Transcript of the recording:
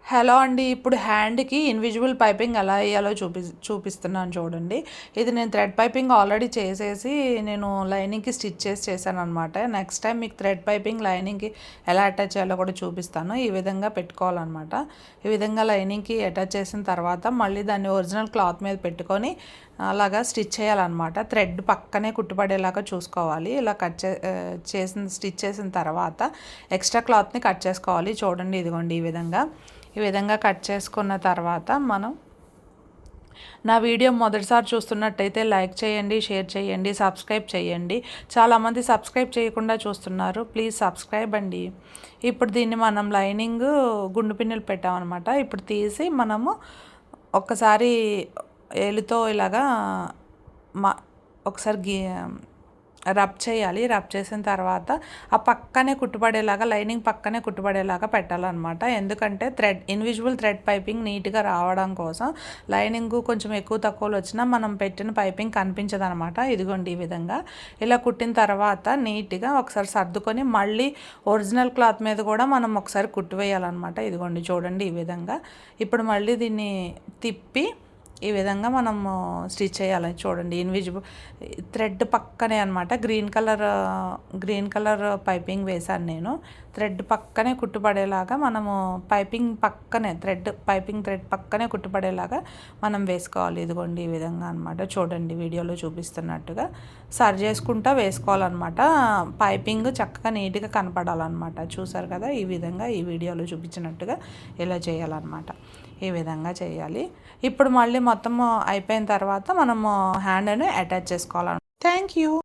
Hello అండి. ఇప్పుడు హ్యాండ్‌కి ఇన్విజిబుల్ పైపింగ్ ఎలా ఎయ్యాలో చూపిస్తున్నాను చూడండి. ఇది నేను థ్రెడ్ పైపింగ్ ఆల్రెడీ చేసేసి నేను లైనింగ్‌కి స్టిచ్ చేశాననమాట. నెక్స్ట్ టైం మీకు థ్రెడ్ పైపింగ్ లైనింగ్‌కి ఎలా అటాచ్ చేయాలో కూడా చూపిస్తాను. ఈ విధంగా పెట్టుకోవాలన్నమాట. ఈ విధంగా లైనింగ్‌కి అటాచ్ చేసిన తర్వాత మళ్ళీ దాన్ని ఒరిజినల్ క్లాత్ మీద పెట్టుకొని అలాగా స్టిచ్ చేయాలన్నమాట. థ్రెడ్ పక్కనే కుట్టుపడేలాగా చూసుకోవాలి. ఇలా స్టిచ్ చేసిన తర్వాత ఎక్స్ట్రా క్లాత్‌ని కట్ చేసుకోవాలి. చూడండి ఇదిగోండి ఈ విధంగా కట్ చేసుకున్న తర్వాత మనం నా వీడియో మొదటిసారి చూస్తున్నట్టయితే లైక్ చేయండి, షేర్ చేయండి, సబ్స్క్రైబ్ చేయండి. చాలామంది సబ్స్క్రైబ్ చేయకుండా చూస్తున్నారు. ప్లీజ్ సబ్స్క్రైబ్ అండి. ఇప్పుడు దీన్ని మనం లైనింగ్ గుండు పిన్నులు పెట్టామన్నమాట. ఇప్పుడు తీసి మనము ఒక్కసారి ఏలుతో ఇలాగా మా ఒకసారి రబ్ చేయాలి. రబ్ చేసిన తర్వాత ఆ పక్కనే కుట్టుపడేలాగా లైనింగ్ పక్కనే కుట్టుపడేలాగా పెట్టాలన్నమాట. ఎందుకంటే ఇన్విజిబుల్ థ్రెడ్ పైపింగ్ నీట్గా రావడం కోసం లైనింగ్ కొంచెం ఎక్కువ తక్కువలు వచ్చినా మనం పెట్టిన పైపింగ్ కనిపించదనమాట. ఇదిగోండి ఈ విధంగా ఇలా కుట్టిన తర్వాత నీట్గా ఒకసారి సర్దుకొని మళ్ళీ ఒరిజినల్ క్లాత్ మీద కూడా మనం ఒకసారి కుట్టు వేయాలన్నమాట. ఇదిగోండి చూడండి ఈ విధంగా. ఇప్పుడు మళ్ళీ దీన్ని తిప్పి ఈ విధంగా మనము స్టిచ్ చేయాలి. చూడండి ఇన్విజిబుల్ థ్రెడ్ పక్కనే అనమాట గ్రీన్ కలర్ పైపింగ్ వేశాను నేను. థ్రెడ్ పక్కనే కుట్టుపడేలాగా మనము థ్రెడ్ పక్కనే కుట్టుపడేలాగా మనం వేసుకోవాలి. ఇదిగోండి ఈ విధంగా అనమాట. చూడండి వీడియోలో చూపిస్తున్నట్టుగా సరి చేసుకుంటా వేసుకోవాలన్నమాట. పైపింగ్ చక్కగా నీట్గా కనపడాలన్నమాట. చూసారు కదా ఈ విధంగా ఈ వీడియోలో చూపించినట్టుగా ఇలా చేయాలన్నమాట. ఈ విధంగా చేయాలి. ఇప్పుడు మళ్ళీ మొత్తం అయిపోయిన తర్వాత మనము హ్యాండ్ని అటాచ్ చేసుకోవాలి. Thank you.